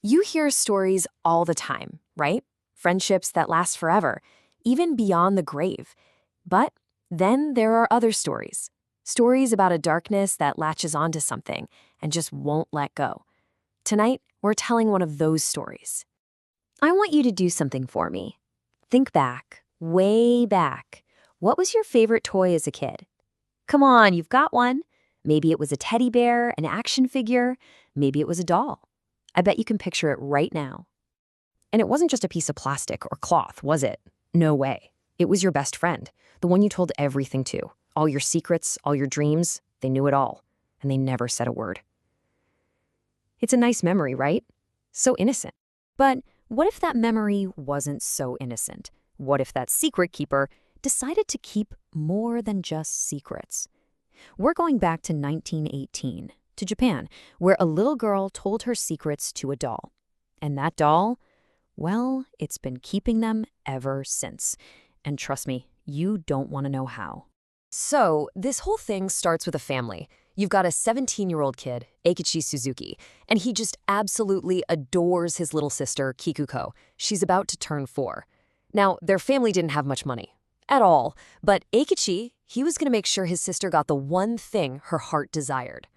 You hear stories all the time, right? Friendships that last forever, even beyond the grave. But then there are other stories. Stories about a darkness that latches onto something and just won't let go. Tonight, we're telling one of those stories. I want you to do something for me. Think back, way back. What was your favorite toy as a kid? Come on, you've got one. Maybe it was a teddy bear, an action figure. Maybe it was a doll. I bet you can picture it right now. And it wasn't just a piece of plastic or cloth, was it? No way. It was your best friend, the one you told everything to. All your secrets, all your dreams, they knew it all. And they never said a word. It's a nice memory, right? So innocent. But what if that memory wasn't so innocent? What if that secret keeper decided to keep more than just secrets? We're going back to 1918, to Japan, where a little girl told her secrets to a doll. And that doll, well, it's been keeping them ever since. And trust me, you don't want to know how. So, this whole thing starts with a family. You've got a 17-year-old kid, Eikichi Suzuki, and he just absolutely adores his little sister, Kikuko. She's about to turn 4. Now, their family didn't have much money. At all. But Eikichi, he was going to make sure his sister got the one thing her heart desired.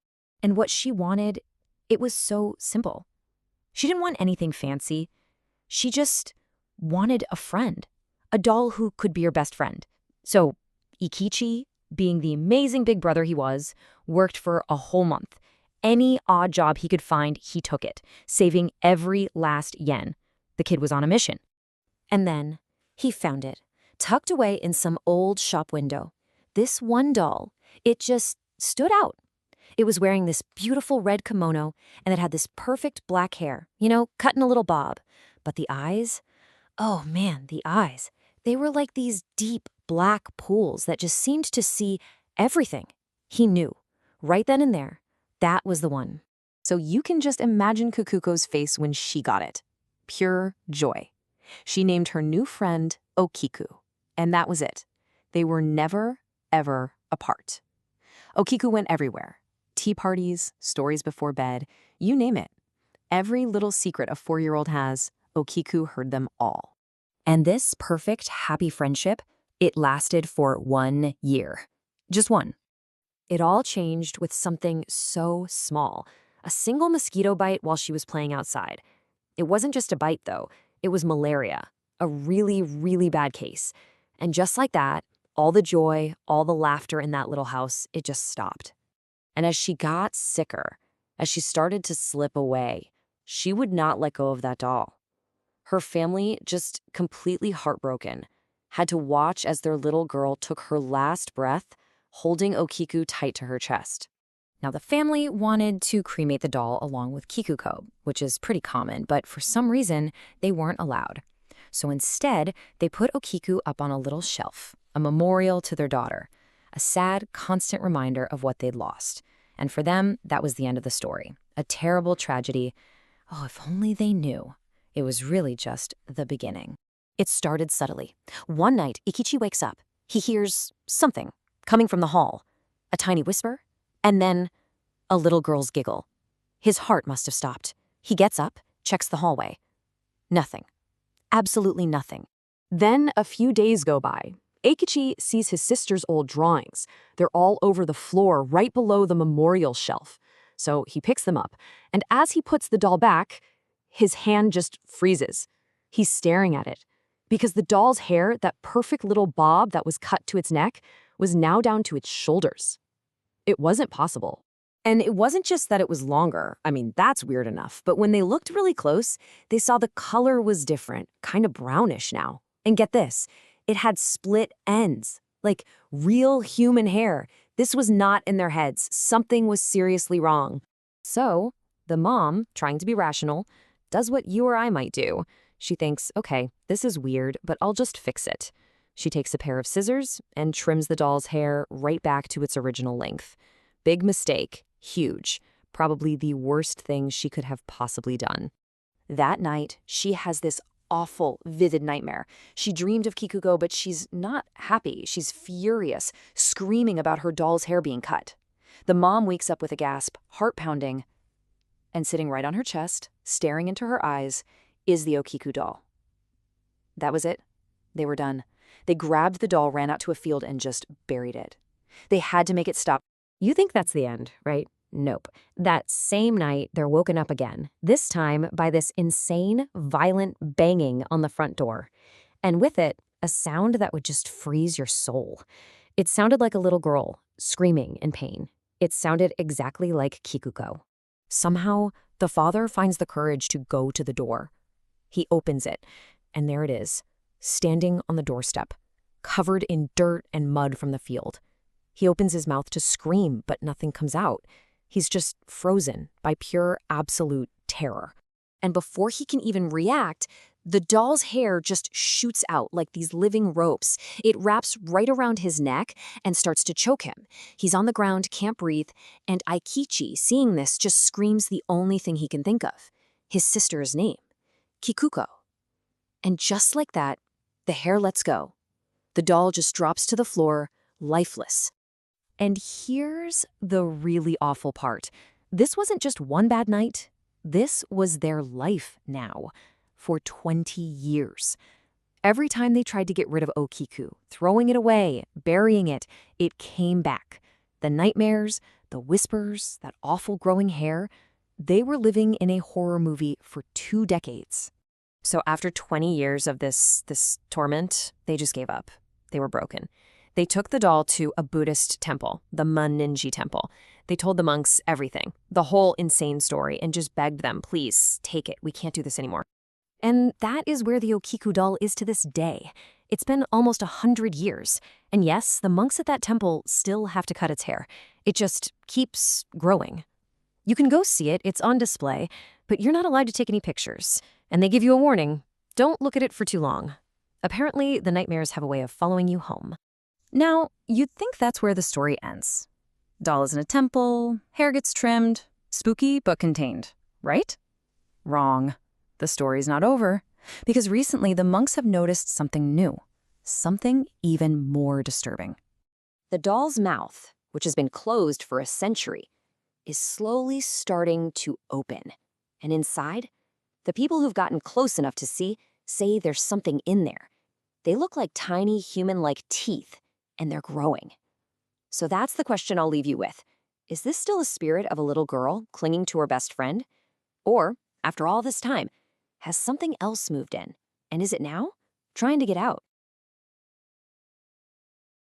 And what she wanted, it was so simple. She didn't want anything fancy. She just wanted a friend, a doll who could be her best friend. So Eikichi, being the amazing big brother he was, worked for a whole month. Any odd job he could find, he took it, saving every last yen. The kid was on a mission. And then he found it, tucked away in some old shop window. This one doll, it just stood out. It was wearing this beautiful red kimono, and it had this perfect black hair, cut in a little bob. But the eyes, oh man, the eyes, they were like these deep black pools that just seemed to see everything. He knew, right then and there, that was the one. So you can just imagine Kukuko's face when she got it. Pure joy. She named her new friend Okiku. And that was it. They were never, ever apart. Okiku went everywhere. Tea parties, stories before bed, you name it. Every little secret a 4-year-old has, Okiku heard them all. And this perfect, happy friendship, it lasted for 1 year. Just one. It all changed with something so small. A single mosquito bite while she was playing outside. It wasn't just a bite, though. It was malaria. A really, really bad case. And just like that, all the joy, all the laughter in that little house, it just stopped. And as she got sicker, as she started to slip away, she would not let go of that doll. Her family, just completely heartbroken, had to watch as their little girl took her last breath, holding Okiku tight to her chest. Now, the family wanted to cremate the doll along with Kikuko, which is pretty common, but for some reason, they weren't allowed. So instead, they put Okiku up on a little shelf, a memorial to their daughter, a sad, constant reminder of what they'd lost. And for them, that was the end of the story. A terrible tragedy. Oh, if only they knew. It was really just the beginning. It started subtly. One night, Eikichi wakes up. He hears something coming from the hall. A tiny whisper, and then a little girl's giggle. His heart must have stopped. He gets up, checks the hallway. Nothing. Absolutely nothing. Then a few days go by. Eikichi sees his sister's old drawings. They're all over the floor right below the memorial shelf. So he picks them up, and as he puts the doll back, his hand just freezes. He's staring at it, because the doll's hair, that perfect little bob that was cut to its neck, was now down to its shoulders. It wasn't possible. And it wasn't just that it was longer. I mean, that's weird enough. But when they looked really close, they saw the color was different, kind of brownish now. And get this, it had split ends, like real human hair. This was not in their heads. Something was seriously wrong. So the mom, trying to be rational, does what you or I might do. She thinks, okay, this is weird, but I'll just fix it. She takes a pair of scissors and trims the doll's hair right back to its original length. Big mistake. Huge. Probably the worst thing she could have possibly done. That night, she has this awful, vivid nightmare. She dreamed of Kikuko, but she's not happy. She's furious, screaming about her doll's hair being cut. The mom wakes up with a gasp, heart pounding. And sitting right on her chest, staring into her eyes, is the Okiku doll. That was it. They were done. They grabbed the doll, ran out to a field, and just buried it. They had to make it stop. You think that's the end, right? Nope. That same night, they're woken up again, this time by this insane, violent banging on the front door. And with it, a sound that would just freeze your soul. It sounded like a little girl, screaming in pain. It sounded exactly like Kikuko. Somehow, the father finds the courage to go to the door. He opens it, and there it is, standing on the doorstep, covered in dirt and mud from the field. He opens his mouth to scream, but nothing comes out. He's just frozen by pure, absolute terror. And before he can even react, the doll's hair just shoots out like these living ropes. It wraps right around his neck and starts to choke him. He's on the ground, can't breathe, and Aikichi, seeing this, just screams the only thing he can think of, his sister's name, Kikuko. And just like that, the hair lets go. The doll just drops to the floor, lifeless. And here's the really awful part. This wasn't just one bad night. This was their life now, for 20 years. Every time they tried to get rid of Okiku, throwing it away, burying it, it came back. The nightmares, the whispers, that awful growing hair, they were living in a horror movie for 2 decades. So after 20 years of this torment, they just gave up. They were broken. They took the doll to a Buddhist temple, the Monninji temple. They told the monks everything, the whole insane story, and just begged them, please, take it. We can't do this anymore. And that is where the Okiku doll is to this day. It's been almost 100 years. And yes, the monks at that temple still have to cut its hair. It just keeps growing. You can go see it, it's on display, but you're not allowed to take any pictures. And they give you a warning, don't look at it for too long. Apparently, the nightmares have a way of following you home. Now, you'd think that's where the story ends. Doll is in a temple, hair gets trimmed, spooky but contained, right? Wrong. The story's not over, because recently the monks have noticed something new, something even more disturbing. The doll's mouth, which has been closed for a century, is slowly starting to open. And inside, the people who've gotten close enough to see say there's something in there. They look like tiny human-like teeth, and they're growing. So that's the question I'll leave you with. Is this still a spirit of a little girl clinging to her best friend? Or, after all this time, has something else moved in? And is it now trying to get out?